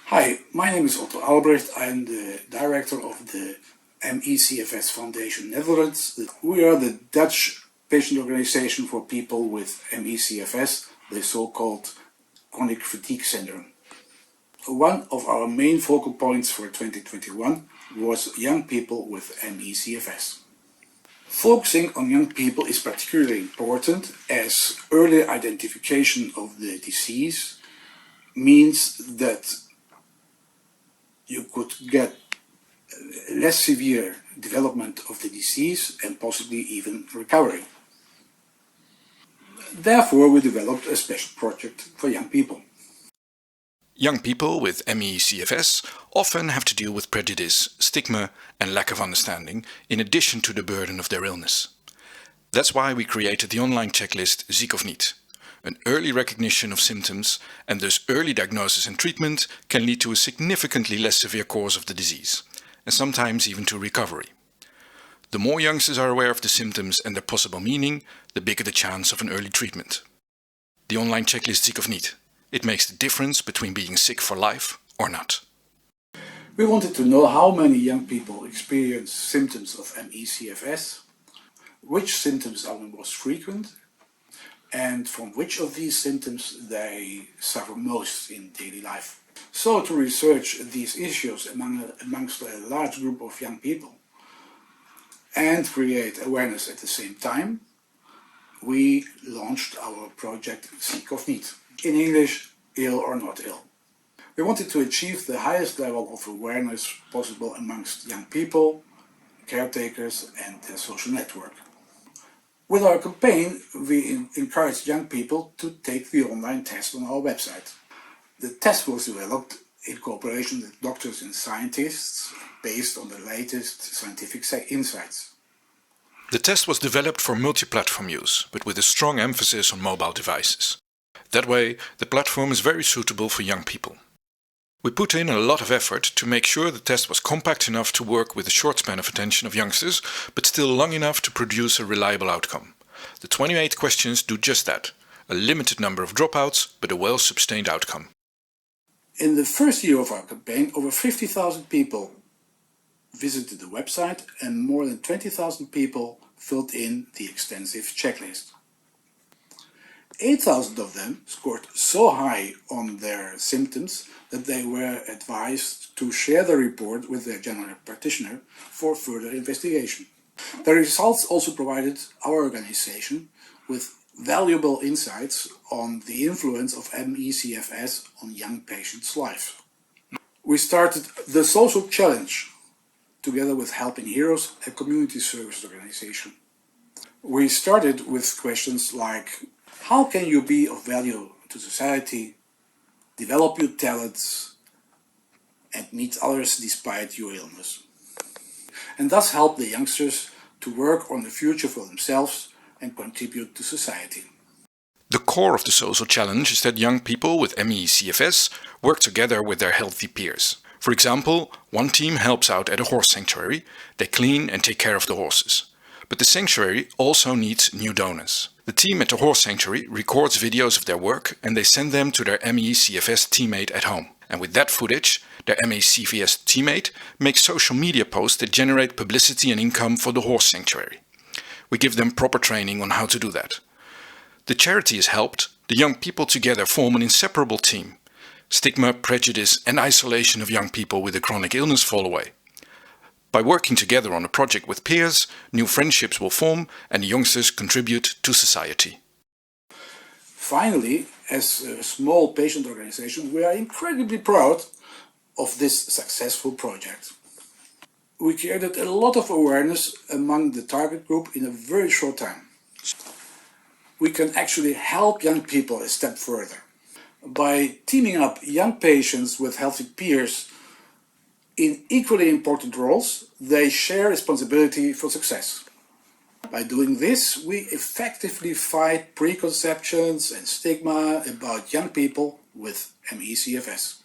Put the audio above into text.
Hi, my name is Otto Albrecht. I'm the director of the MECFS Foundation Netherlands. We are the Dutch patient organization for people with MECFS, the so-called chronic fatigue syndrome. One of our main focal points for 2021 was young people with MECFS. Focusing on young people is particularly important as early identification of the disease means that you could get less severe development of the disease and possibly even recovery. Therefore, we developed a special project for young people. Young people with MECFS often have to deal with prejudice, stigma and lack of understanding in addition to the burden of their illness. That's why we created the online checklist Ziek of Niet. An early recognition of symptoms and thus early diagnosis and treatment can lead to a significantly less severe course of the disease, and sometimes even to recovery. The more youngsters are aware of the symptoms and their possible meaning, the bigger the chance of an early treatment. The online checklist Ziek of Niet. It makes the difference between being sick for life or not. We wanted to know how many young people experience symptoms of MECFS, which symptoms are the most frequent, and from which of these symptoms they suffer most in daily life. So to research these issues amongst a large group of young people and create awareness at the same time, we launched our project Ziek of Niet. In English, ill or not ill. We wanted to achieve the highest level of awareness possible amongst young people, caretakers and their social network. With our campaign, we encouraged young people to take the online test on our website. The test was developed in cooperation with doctors and scientists based on the latest scientific insights. The test was developed for multi-platform use, but with a strong emphasis on mobile devices. That way, the platform is very suitable for young people. We put in a lot of effort to make sure the test was compact enough to work with a short span of attention of youngsters, but still long enough to produce a reliable outcome. The 28 questions do just that. A limited number of dropouts, but a well-sustained outcome. In the first year of our campaign, over 50,000 people visited the website and more than 20,000 people filled in the extensive checklist. 8,000 of them scored so high on their symptoms that they were advised to share the report with their general practitioner for further investigation. The results also provided our organization with valuable insights on the influence of MECFS on young patients' lives. We started the social challenge together with Helping Heroes, a community service organization. We started with questions like, how can you be of value to society, develop your talents, and meet others despite your illness? And thus help the youngsters to work on the future for themselves and contribute to society. The core of the social challenge is that young people with MECFS work together with their healthy peers. For example, one team helps out at a horse sanctuary. They clean and take care of the horses. But the sanctuary also needs new donors. The team at the horse sanctuary records videos of their work and they send them to their MECFS teammate at home. And with that footage, their MECFS teammate makes social media posts that generate publicity and income for the horse sanctuary. We give them proper training on how to do that. The charity is helped, the young people together form an inseparable team. Stigma, prejudice and isolation of young people with a chronic illness fall away. By working together on a project with peers, new friendships will form and the youngsters contribute to society. Finally, as a small patient organization, we are incredibly proud of this successful project. We created a lot of awareness among the target group in a very short time. We can actually help young people a step further. By teaming up young patients with healthy peers in equally important roles, they share responsibility for success. By doing this, we effectively fight preconceptions and stigma about young people with MECFS.